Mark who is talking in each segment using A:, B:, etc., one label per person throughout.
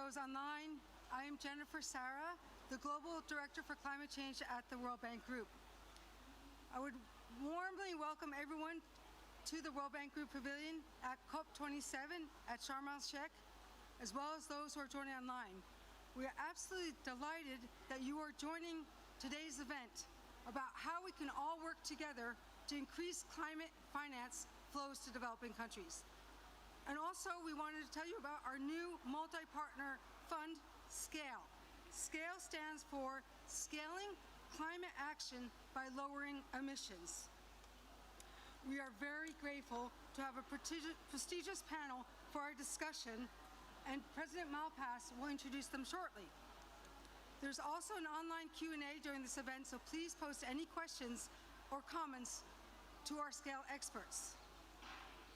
A: those online, I am Sara, the Global Director for Climate Change at the World Bank Group. I would warmly welcome everyone to the World Bank Group Pavilion at COP27 at Sharm El Sheikh, as well as those who are joining online. We are absolutely delighted that you are joining today's event about how we can all work together to increase climate finance flows to developing countries. And also, we wanted to tell you about our new multi-partner fund, SCALE. SCALE stands for Scaling Climate Action by Lowering Emissions. We are very grateful to have a prestigious panel for our discussion, and President Malpass will introduce them shortly. There's also an online Q&A during this event, so please post any questions or comments to our SCALE experts.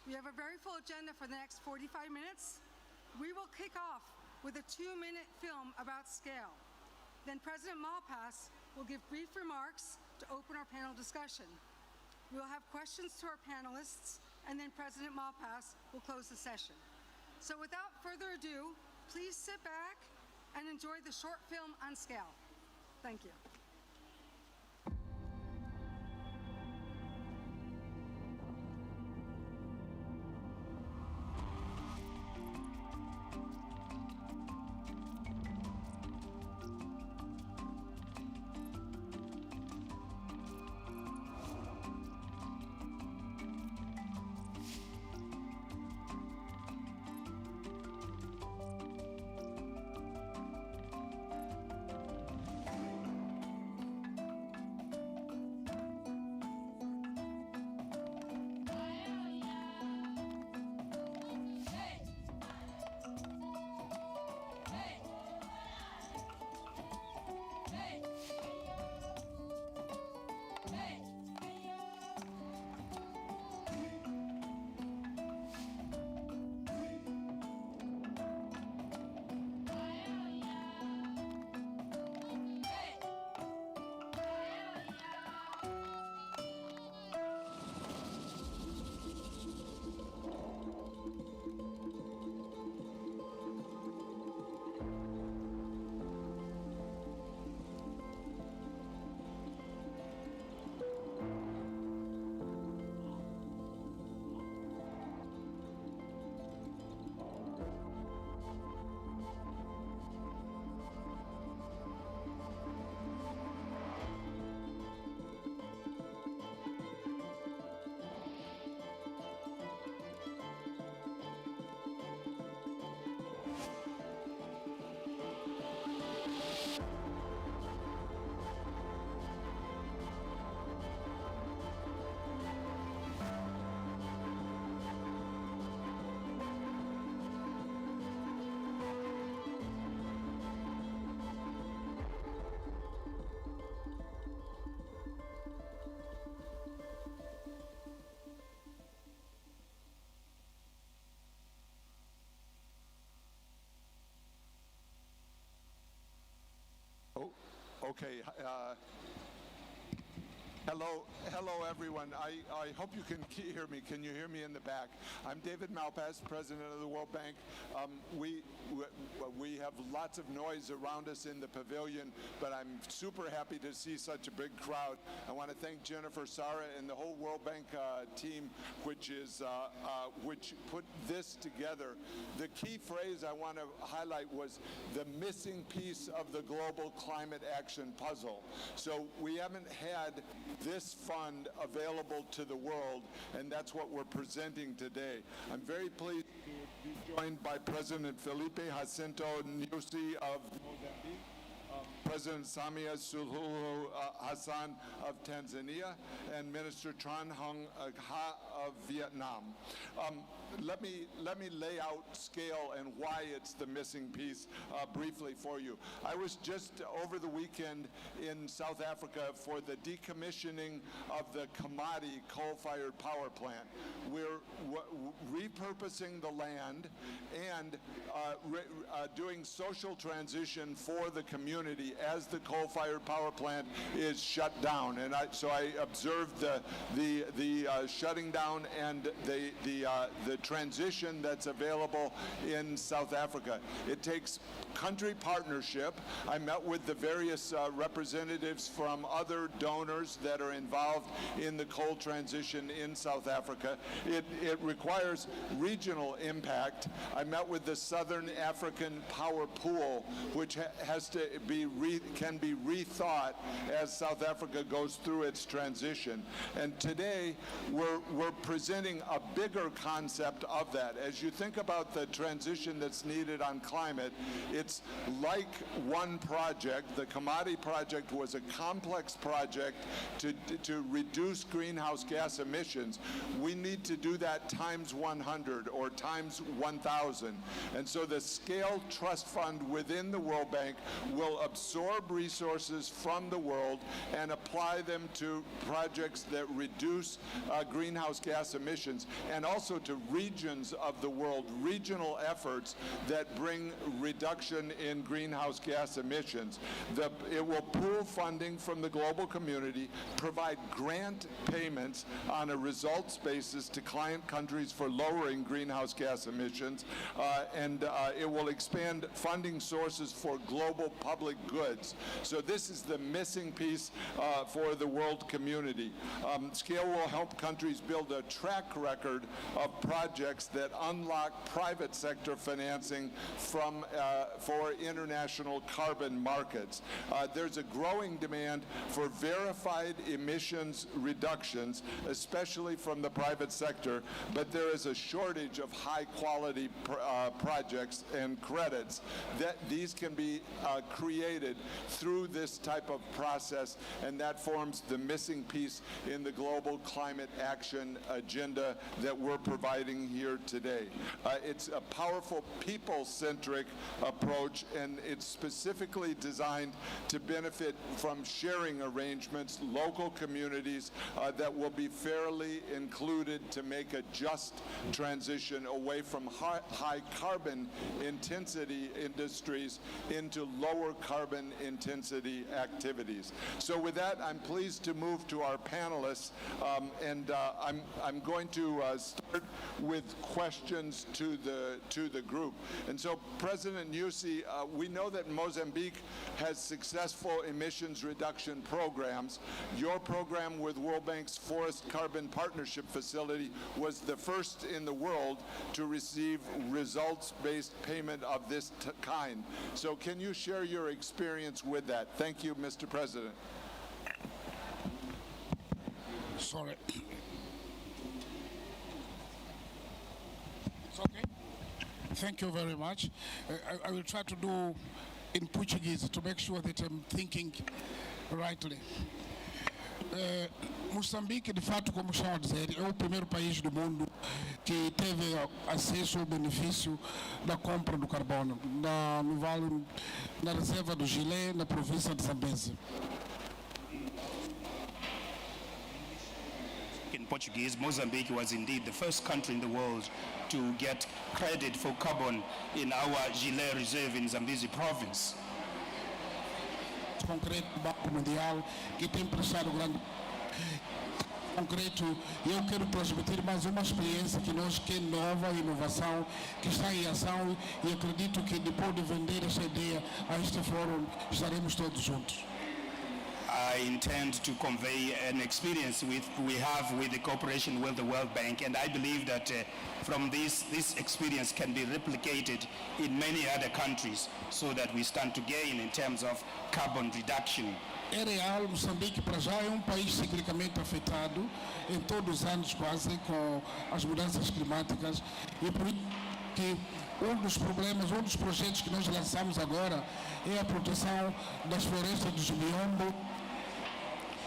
A: We have a very full agenda for the next 45 minutes. We will kick off with a 2-minute film about SCALE. Then President Malpass will give brief remarks to open our panel discussion. We'll have questions to our panelists, and then President Malpass will close the session. So without further ado, please sit back and enjoy the short film on SCALE. Thank you.
B: Okay. Hello, everyone. I hope you can hear me. Can you hear me in the back? I'm David Malpass, President of the World Bank. We have lots of noise around us in the pavilion, but I'm super happy to see such a big crowd. I want to thank Sara, and the whole World Bank team, which put this together. The key phrase I want to highlight was the missing piece of the global climate action puzzle. So we haven't had this fund available to the world, and that's what we're presenting today. I'm very pleased to be joined by President Filipe, Jacinto, Nyusi of Mozambique, President Samia, Suluhu, Hassan of Tanzania, and Minister Tran of Vietnam. Let me lay out SCALE and why it's the missing piece briefly for you. I was just over the weekend in South Africa for the decommissioning of the Kamadi coal-fired power plant. We're repurposing the land and doing social transition for the community as the coal-fired power plant is shut down. And so I observed the shutting down and the transition that's available in South Africa. It takes country partnership. I met with the various representatives from other donors that are involved in the coal transition in South Africa. It requires regional impact. I met with the Southern African Power Pool, which has to can be rethought as South Africa goes through its transition. And today we're presenting a bigger concept of that. As you think about the transition that's needed on climate, it's like one project. The Kamadi project was a complex project to reduce greenhouse gas emissions. We need to do that times 100 or times 1,000. And so the Scale Trust Fund within the World Bank will absorb resources from the world and apply them to projects that reduce greenhouse gas emissions, and also to regions of the world, regional efforts that bring reduction in greenhouse gas emissions. It will pool funding from the global community, provide grant payments on a results basis to client countries for lowering greenhouse gas emissions, and it will expand funding sources for global public goods. So this is the missing piece for the world community. Scale will help countries build a track record of projects that unlock private sector financing for international carbon markets. There's a growing demand for verified emissions reductions, especially from the private sector, but there is a shortage of high-quality projects and credits. These can be created through this type of process, and that forms the missing piece in the global climate action agenda that we're providing here today. It's a powerful people-centric approach, and it's specifically designed to benefit from sharing arrangements, local communities that will be fairly included to make a just transition away from high carbon intensity industries into lower carbon intensity activities. So with that, I'm pleased to move to our panelists, and I'm going to start with questions to the group. And so, President Nyusi, we know that Mozambique has successful emissions reduction programs. Your program with World Bank's Forest Carbon Partnership Facility was the first in the world to receive results-based payment of this kind. So can you share your experience with that? Thank you, Mr. President.
C: Sorry. It's okay? Thank you very much. I will try to do in Portuguese to make sure that I'm thinking rightly. Moçambique, de fato, como estão a dizer, é o primeiro país do mundo que teve acesso ao benefício da compra do carbono no vale, na reserva do Gilé, na província de Zambeze.
D: In Portuguese, Mozambique was indeed the first country in the world to get credit for carbon in our Gilé reserve in Zambeze province.
C: Concreto do Banco Mundial, que tem prestado grande concreto, e eu quero transmitir mais uma experiência que nós, que é nova, inovação, que está em ação, e acredito que depois de vender essa ideia a este fórum, estaremos todos juntos.
D: I intend to convey an experience we have with the cooperation with the World Bank, and I believe that from this experience can be replicated in many other countries so that we stand to gain in terms of carbon reduction.
C: É real, Moçambique para já é um país ciclicamente afetado em todos os anos quase com as mudanças climáticas, e por isso que um dos problemas, um dos projetos que nós lançamos agora é a proteção das florestas do biombo,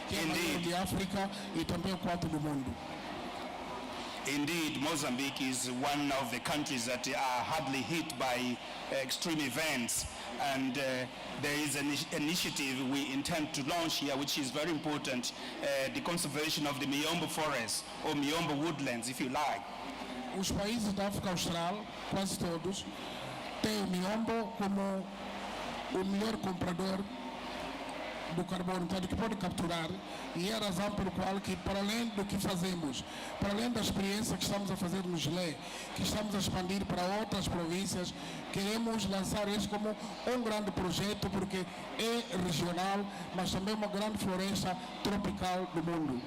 C: que é a maior de África e também o quarto do mundo.
D: Indeed, Mozambique is one of the countries that are hardly hit by extreme events, and there is an initiative we intend to launch here, which is very important, the conservation of the Miombo forest, or Miombo woodlands, if you like.
C: Os países da África Austral, quase todos, têm o Miombo como o melhor comprador do carbono, portanto, que pode capturar, e é a razão pelo qual que, para além do que fazemos, para além da experiência que estamos a fazer no Chile, que estamos a expandir para outras províncias, queremos lançar isso como um grande projeto, porque é regional, mas também uma grande floresta tropical do mundo.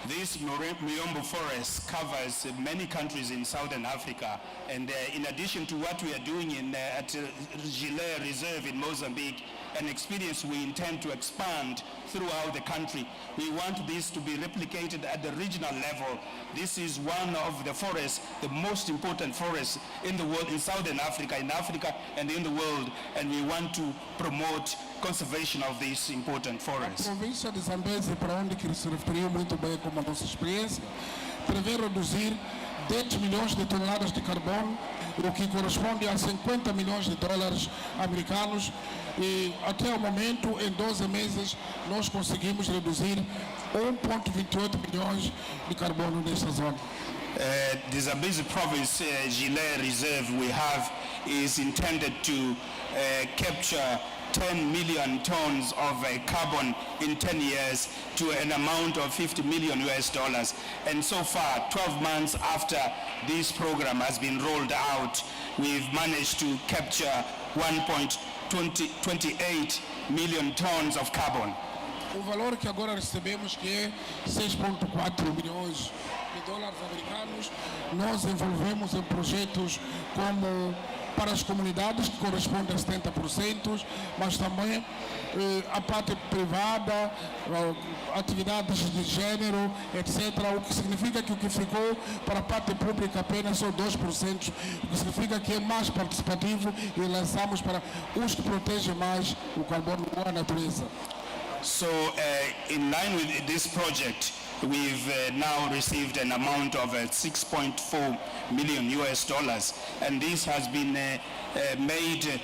D: This Miombo forest covers many countries in Southern Africa, and in addition to what we are doing at Gilé Reserve in Mozambique, an experience we intend to expand throughout the country. We want this to be replicated at the regional level. This is one of the forests, the most important forests in the world, in Southern Africa, in Africa and in the world, and we want to promote conservation of these important forests.
C: A província de Zambezi, para onde que se referiu muito bem como a nossa experiência, prevê reduzir 10 milhões de toneladas de carbono, o que corresponde a 50 milhões de dólares americanos, e até o momento, em 12 meses, nós conseguimos reduzir 1,28 milhões de carbono nesta zona.
D: The Zambezi province Gilé Reserve we have is intended to capture 10 million tons of carbon in 10 years to an amount of $50 million. And so far, 12 months after this program has been rolled out, we've managed to capture 1.28 million tons of carbon.
C: O valor que agora recebemos, que é 6,4 milhões de dólares americanos, nós envolvemos em projetos como para as comunidades, que corresponde a 70%, mas também a parte privada, atividades de gênero, etc., o que significa que o que ficou para a parte pública apenas são 2%, o que significa que é mais participativo e lançamos para os que protegem mais o carbono ou a natureza.
D: So in line with this project, we've now received an amount of $6.4 million, and this has been made,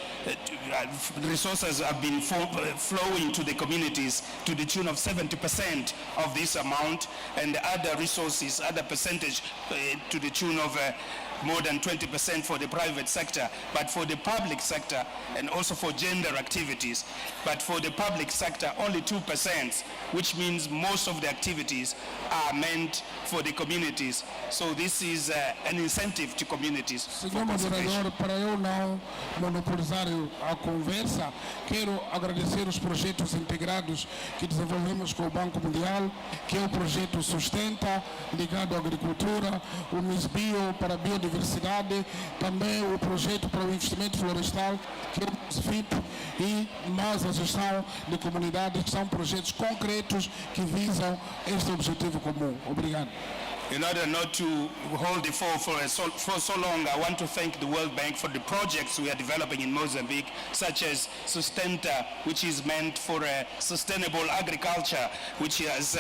D: resources have been flowing to the communities to the tune of 70% of this amount, and other resources, other percentage to the tune of more than 20% for the private sector, but for the public sector and also for gender activities. But for the public sector, only 2%, which means most of the activities are meant for the communities. So this is an incentive to communities.
C: Senhor moderador, para eu não monopolizar a conversa, quero agradecer os projetos integrados que desenvolvemos com o Banco Mundial, que é o projeto Sustenta, ligado à agricultura, o MISBio para a biodiversidade, também o projeto para o investimento florestal, que é o Filipe, e mais a gestão de comunidades, que são projetos concretos que visam este objetivo comum. Obrigado.
D: In order not to hold the floor for so long, I want to thank the World Bank for the projects we are developing in Mozambique, such as Sustenta, which is meant for sustainable agriculture, which has,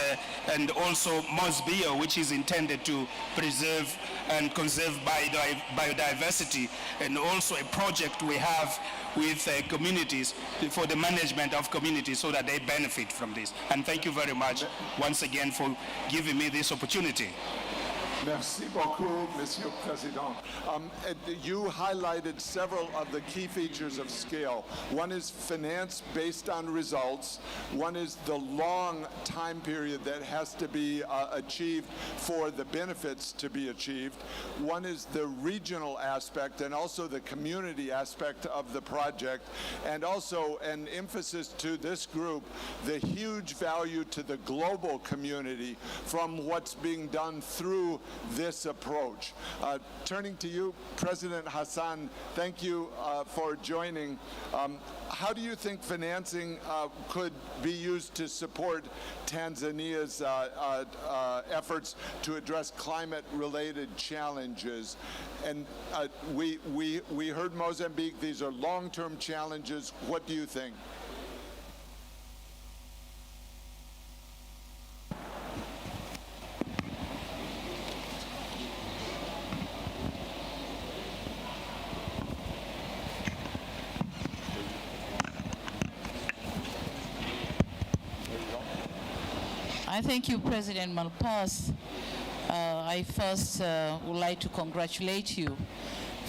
D: and also Mozbio, which is intended to preserve and conserve biodiversity, and also a project we have with communities for the management of communities so that they benefit from this. And thank you very much once again for giving me this opportunity.
B: Merci beaucoup, Monsieur President. You highlighted several of the key features of scale. One is finance based on results. One is the long time period that has to be achieved for the benefits to be achieved. One is the regional aspect and also the community aspect of the project, and also an emphasis to this group, the huge value to the global community from what's being done through this approach. Turning to you, President Hassan, thank you for joining. How do you think financing could be used to support Tanzania's efforts to address climate-related challenges? And we heard Mozambique, these are long-term challenges. What do you think?
E: I thank you, President Malpass. I first would like to congratulate you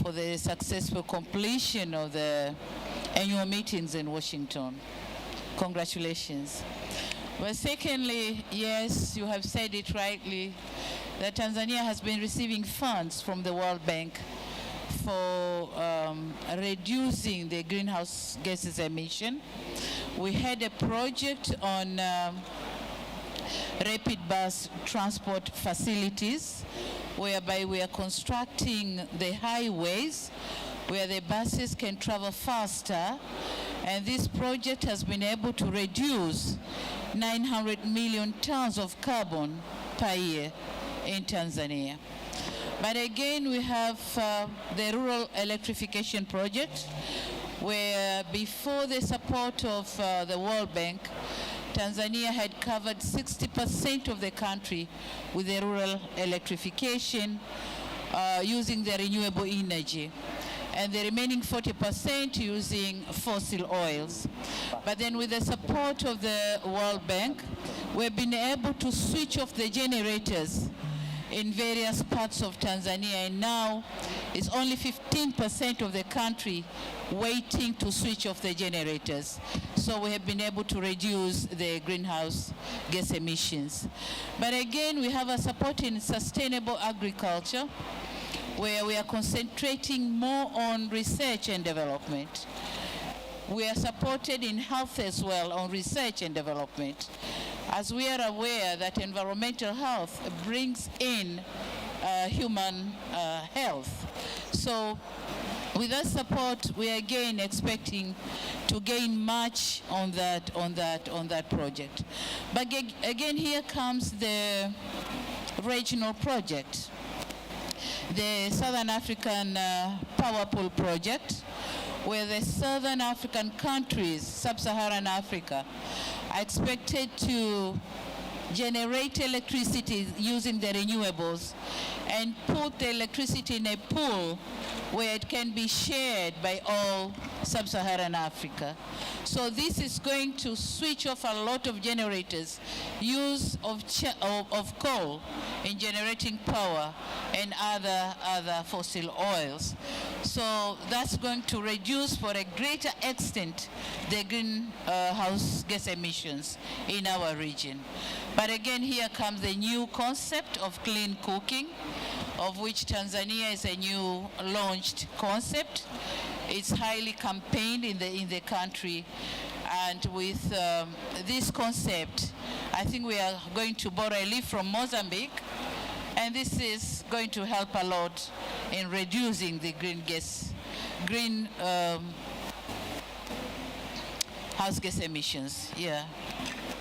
E: for the successful completion of the annual meetings in Washington. Congratulations. Well, secondly, yes, you have said it rightly, that Tanzania has been receiving funds from the World Bank for reducing the greenhouse gases emission. We had a project on rapid bus transport facilities, whereby we are constructing the highways where the buses can travel faster, and this project has been able to reduce 900 million tons of carbon per year in Tanzania. But again, we have the rural electrification project, where before the support of the World Bank, Tanzania had covered 60% of the country with the rural electrification using the renewable energy, and the remaining 40% using fossil oils. But then with the support of the World Bank, we've been able to switch off the generators in various parts of Tanzania, and now it's only 15% of the country waiting to switch off the generators. So we have been able to reduce the greenhouse gas emissions. But again, we have a support in sustainable agriculture, where we are concentrating more on research and development. We are supported in health as well on research and development, as we are aware that environmental health brings in human health. So with that support, we are again expecting to gain much on that project. But again, here comes the regional project, the Southern African Power Pool project, where the Southern African countries, Sub-Saharan Africa, are expected to generate electricity using the renewables and put the electricity in a pool where it can be shared by all Sub-Saharan Africa. So this is going to switch off a lot of generators, use of coal in generating power and other fossil oils. So that's going to reduce for a greater extent the greenhouse gas emissions in our region. But again, here comes the new concept of clean cooking, of which Tanzania is a new launched concept. It's highly campaigned in the country, and with this concept, I think we are going to borrow a leaf from Mozambique, and this is going to help a lot in reducing the house gas emissions. Yeah.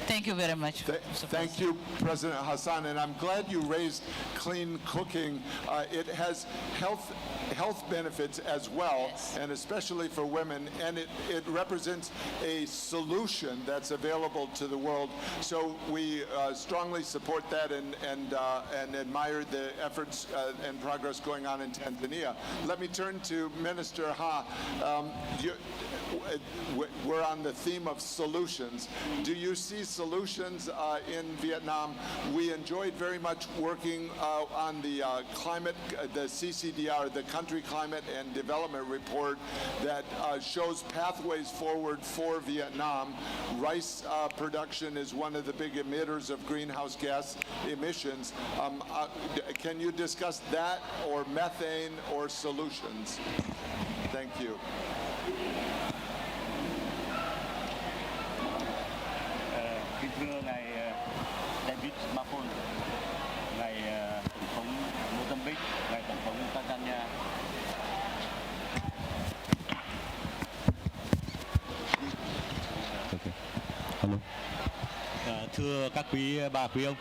E: Thank you very much.
B: Thank you, President Hassan, and I'm glad you raised clean cooking. It has health benefits as well,
E: Yes.
B: and especially for women, and it represents a solution that's available to the world. So we strongly support that and admire the efforts and progress going on in Tanzania. Let me turn to Minister Ha. We're on the theme of solutions. Do you see solutions in Vietnam? We enjoyed very much working on the climate, the CCDR, the Country Climate and Development Report that shows pathways forward for Vietnam. Rice production is one of the big emitters of greenhouse gas emissions. Can you discuss that, or methane, or solutions? Thank you.
F: Kính thưa ngài David Mapon, ngài tổng thống Mozambique, ngài tổng thống Tanzania. Okay. Hello. Thưa các quý bà quý ông.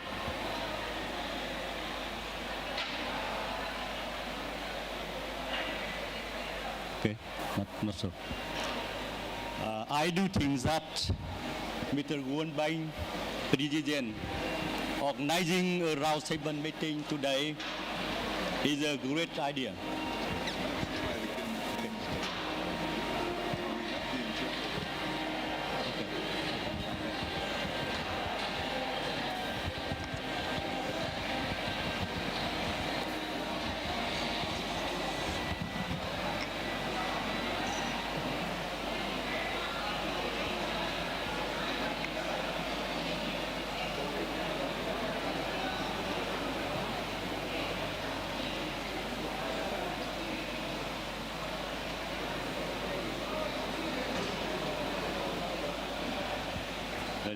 F: Okay, not so. I do think that Mr. World Bank President organizing a round table meeting today is a great idea.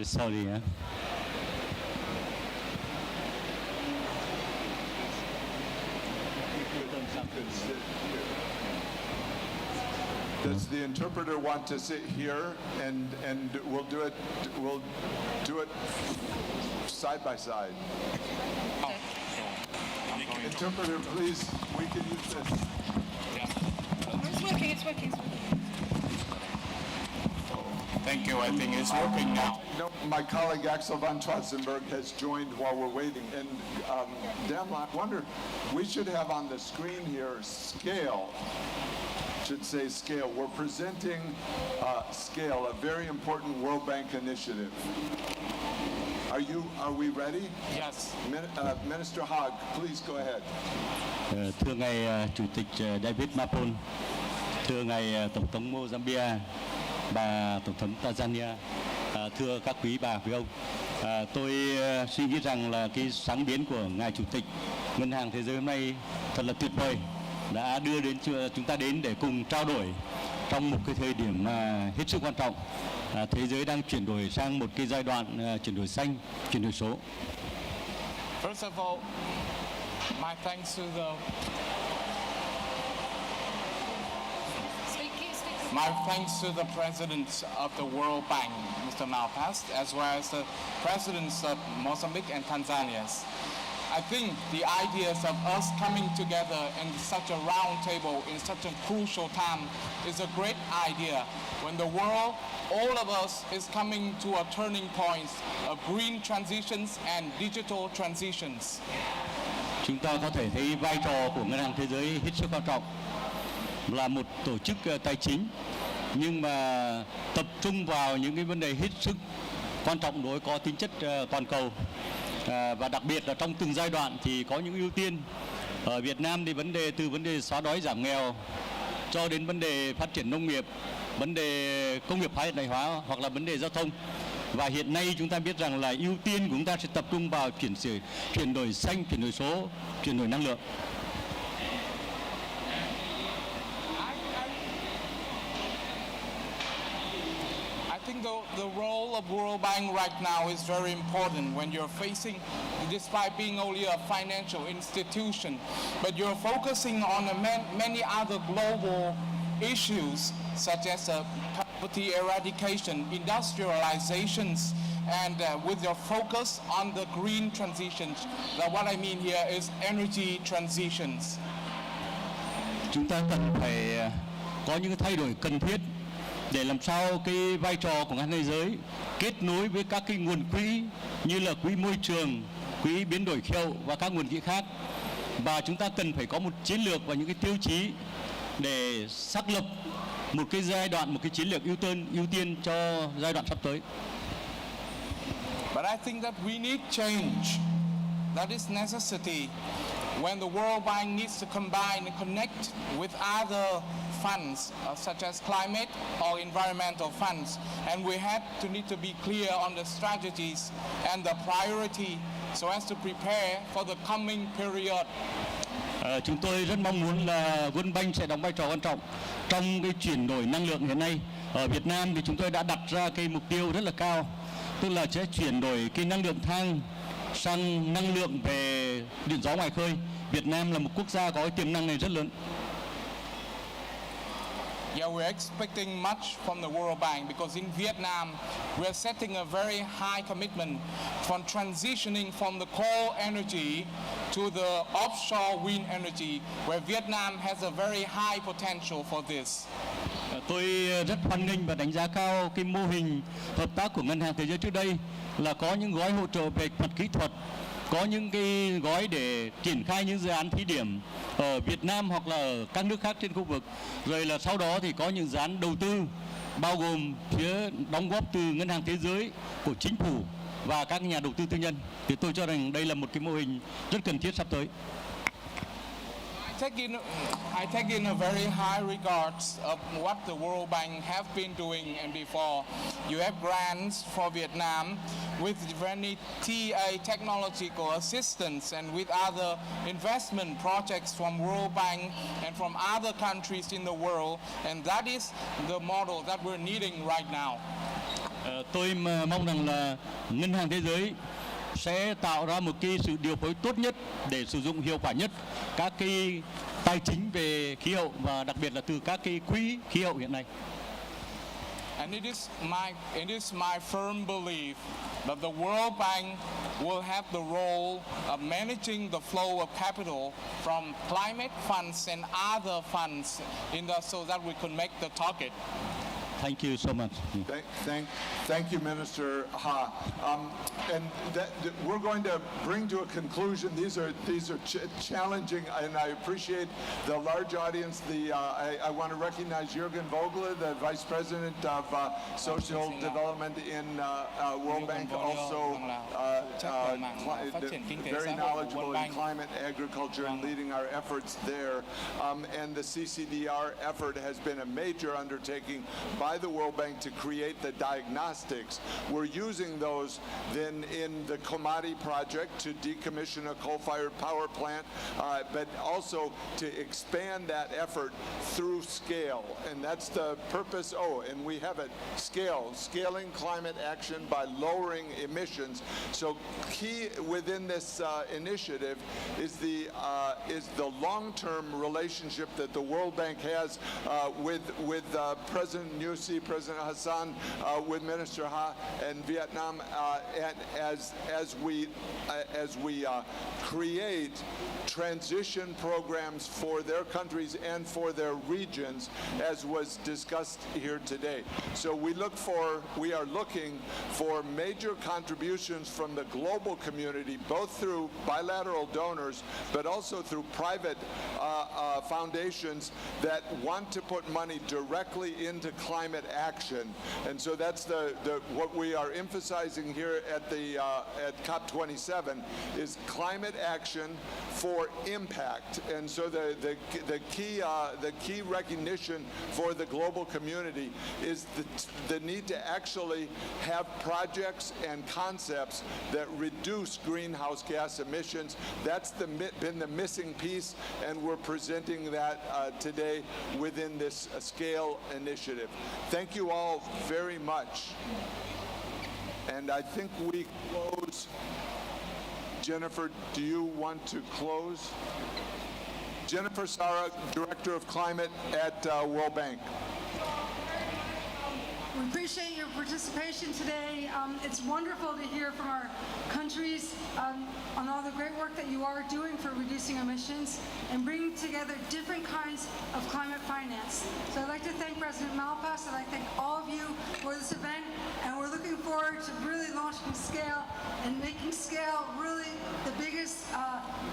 F: Sorry.
B: Does the interpreter want to sit here, and we'll do it side by side? Interpreter, please, we can use this.
G: It's working.
H: Thank you. I think it's working now.
B: No, my colleague Axel van Twatzenberg has joined while we're waiting. And Dan, I wonder, we should have on the screen here scale. Should say scale. We're presenting scale, a very important World Bank initiative. Are we ready?
H: Yes.
B: Minister Haag, please go ahead.
F: Thưa ngài Chủ tịch David Mapon, thưa ngài Tổng thống Mozambique, bà Tổng thống Tanzania, thưa các quý bà quý ông, tôi suy nghĩ rằng là cái sáng kiến của ngài Chủ tịch Ngân hàng Thế giới hôm nay thật là tuyệt vời, đã đưa đến chúng ta đến để cùng trao đổi trong một cái thời điểm hết sức quan trọng. Thế giới đang chuyển đổi sang một cái giai đoạn chuyển đổi xanh, chuyển đổi số.
H: First of all, my thanks to the President of the World Bank, Mr. Malpass, as well as the presidents of Mozambique and Tanzania. I think the ideas of us coming together in such a round table in such a crucial time is a great idea. When the world, all of us, is coming to a turning point of green transitions and digital transitions.
F: Chúng ta có thể thấy vai trò của Ngân hàng Thế giới hết sức quan trọng, là một tổ chức tài chính, nhưng mà tập trung vào những cái vấn đề hết sức quan trọng đối có tính chất toàn cầu. Và đặc biệt là trong từng giai đoạn thì có những ưu tiên. Ở Việt Nam thì từ vấn đề xóa đói giảm nghèo cho đến vấn đề phát triển nông nghiệp, vấn đề công nghiệp hiện đại hóa hoặc là vấn đề giao thông. Và hiện nay chúng ta biết rằng là ưu tiên của chúng ta sẽ tập trung vào chuyển đổi xanh, chuyển đổi số, chuyển đổi năng lượng.
H: I think the role of World Bank right now is very important when you're facing, despite being only a financial institution, but you're focusing on many other global issues such as poverty eradication, industrializations, and with your focus on the green transitions. Now, what I mean here is energy transitions.
F: Chúng ta cần phải có những thay đổi cần thiết để làm sao cái vai trò của Ngân hàng Thế giới kết nối với các cái nguồn quỹ như là quỹ môi trường, quỹ biến đổi khí hậu và các nguồn quỹ khác. Và chúng ta cần phải có một chiến lược và những cái tiêu chí để xác lập một cái giai đoạn, một cái chiến lược ưu tiên cho giai đoạn sắp tới.
H: But I think that we need change. That is necessity. When the World Bank needs to combine and connect with other funds such as climate or environmental funds, and we need to be clear on the strategies and the priority so as to prepare for the coming period.
F: Chúng tôi rất mong muốn là World Bank sẽ đóng vai trò quan trọng trong cái chuyển đổi năng lượng hiện nay. Ở Việt Nam thì chúng tôi đã đặt ra cái mục tiêu rất là cao, tức là sẽ chuyển đổi cái năng lượng than sang năng lượng về điện gió ngoài khơi. Việt Nam là một quốc gia có cái tiềm năng này rất lớn.
H: Yeah, we're expecting much from the World Bank because in Vietnam, we're setting a very high commitment for transitioning from the coal energy to the offshore wind energy, where Vietnam has a very high potential for this.
F: Tôi rất hoan nghênh và đánh giá cao cái mô hình hợp tác của Ngân hàng Thế giới trước đây, là có những gói hỗ trợ về mặt kỹ thuật, có những cái gói để triển khai những dự án thí điểm ở Việt Nam hoặc là ở các nước khác trên khu vực. Rồi là sau đó thì có những dự án đầu tư bao gồm phía đóng góp từ Ngân hàng Thế giới, của chính phủ và các nhà đầu tư tư nhân. Thì tôi cho rằng đây là một cái mô hình rất cần thiết sắp tới.
H: I take in a very high regards of what the World Bank have been doing and before. You have grants for Vietnam with many TA technological assistance and with other investment projects from World Bank and from other countries in the world, and that is the model that we're needing right now.
F: Tôi mong rằng là Ngân hàng Thế giới sẽ tạo ra một cái sự điều phối tốt nhất để sử dụng hiệu quả nhất các cái tài chính về khí hậu và đặc biệt là từ các cái quỹ khí hậu hiện nay.
H: And it is my firm belief that the World Bank will have the role of managing the flow of capital from climate funds and other funds so that we can make the target.
F: Thank you so much.
B: Thank you, Minister Ha. And we're going to bring to a conclusion. These are challenging, and I appreciate the large audience. I want to recognize Jürgen Vogler, the Vice President of Social Development in World Bank, also very knowledgeable in climate, agriculture, and leading our efforts there. And the CCDR effort has been a major undertaking by the World Bank to create the diagnostics. We're using those then in the Komati project to decommission a coal-fired power plant, but also to expand that effort through scale. And that's the purpose. Oh, and we have it, scaling climate action by lowering emissions. So key within this initiative is the long-term relationship that the World Bank has with President Nyusi, President Hassan, with Minister Ha and Vietnam, and as we create transition programs for their countries and for their regions, as was discussed here today. So we are looking for major contributions from the global community, both through bilateral donors, but also through private foundations that want to put money directly into climate action. And so that's what we are emphasizing here at COP27 is climate action for impact. And so the key recognition for the global community is the need to actually have projects and concepts that reduce greenhouse gas emissions. That's been the missing piece, and we're presenting that today within this scale initiative. Thank you all very much. And I think we close. Jennifer, do you want to close? Jennifer Sara, Director of Climate at World Bank.
A: We appreciate your participation today. It's wonderful to hear from our countries on all the great work that you are doing for reducing emissions and bringing together different kinds of climate finance. So I'd like to thank President Malpass, I'd like to thank all of you for this event, and we're looking forward to really launching Scale and making Scale really the biggest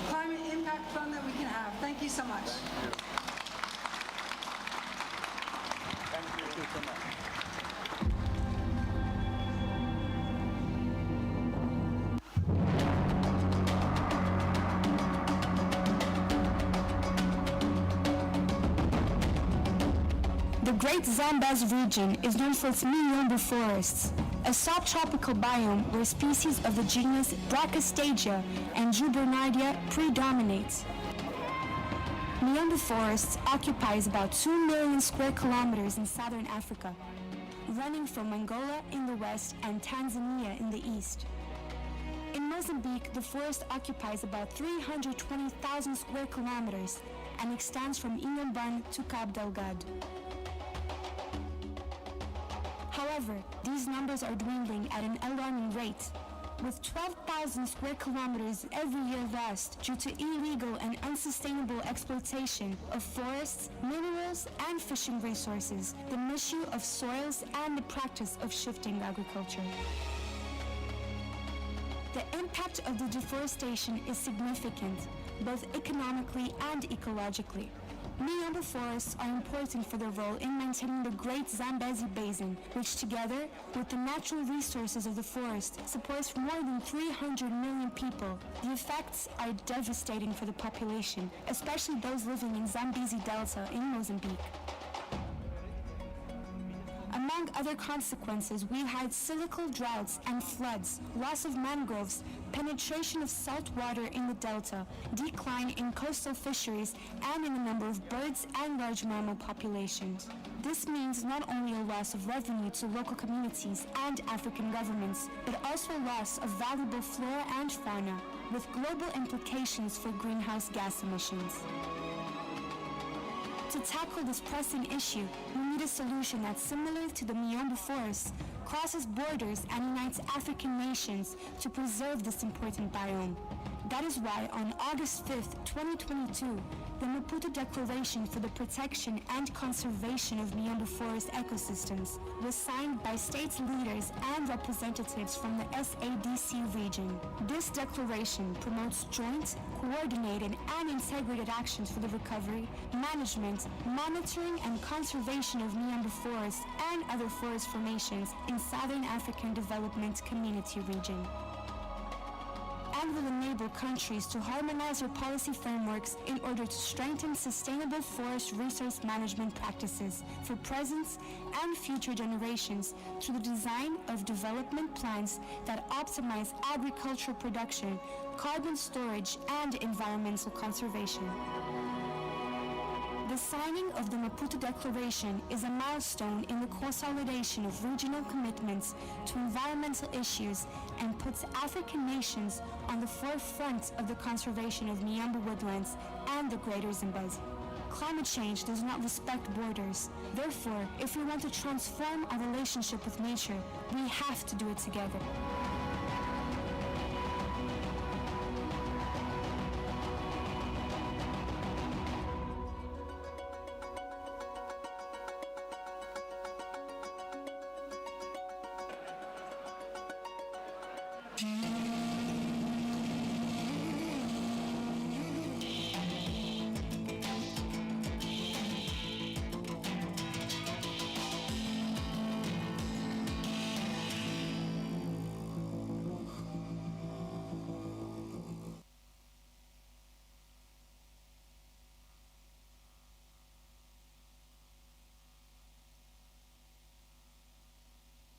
A: climate impact fund that we can have. Thank you so much.
B: Thank you. Thank you so much.
G: The Great Zambezi region is known for its Miombo forests, a subtropical biome where species of the genus Brachystegia and Jubernardia predominate. Miombo forests occupies about 2 million square kilometers in southern Africa, running from Angola in the west and Tanzania in the east. In Mozambique, the forest occupies about 320,000 square kilometers and extends from Inhambane to Cabo Delgado. However, these numbers are dwindling at an alarming rate, with 12,000 square kilometers every year lost due to illegal and unsustainable exploitation of forests, minerals, and fishing resources, the misuse of soils, and the practice of shifting agriculture. The impact of the deforestation is significant, both economically and ecologically. Miombo forests are important for their role in maintaining the Great Zambezi Basin, which together with the natural resources of the forest supports more than 300 million people. The effects are devastating for the population, especially those living in Zambezi Delta in Mozambique. Among other consequences, we had cyclical droughts and floods, loss of mangroves, penetration of salt water in the delta, decline in coastal fisheries, and in the number of birds and large mammal populations. This means not only a loss of revenue to local communities and African governments, but also a loss of valuable flora and fauna, with global implications for greenhouse gas emissions. To tackle this pressing issue, we need a solution that's similar to the Miombo forests, crosses borders, and unites African nations to preserve this important biome. That is why on August 5th, 2022, the Maputo Declaration for the Protection and Conservation of Miombo Forest Ecosystems was signed by states leaders and representatives from the SADC region. This declaration promotes joint, coordinated, and integrated actions for the recovery, management, monitoring, and conservation of Miombo forests and other forest formations in Southern African Development Community region, and will enable countries to harmonize their policy frameworks in order to strengthen sustainable forest resource management practices for present and future generations through the design of development plans that optimize agricultural production, carbon storage, and environmental conservation. The signing of the Maputo Declaration is a milestone in the consolidation of regional commitments to environmental issues and puts African nations on the forefront of the conservation of Miombo woodlands and the Greater Zambezi. Climate change does not respect borders. Therefore, if we want to transform our relationship with nature, we have to do it together.
C: Que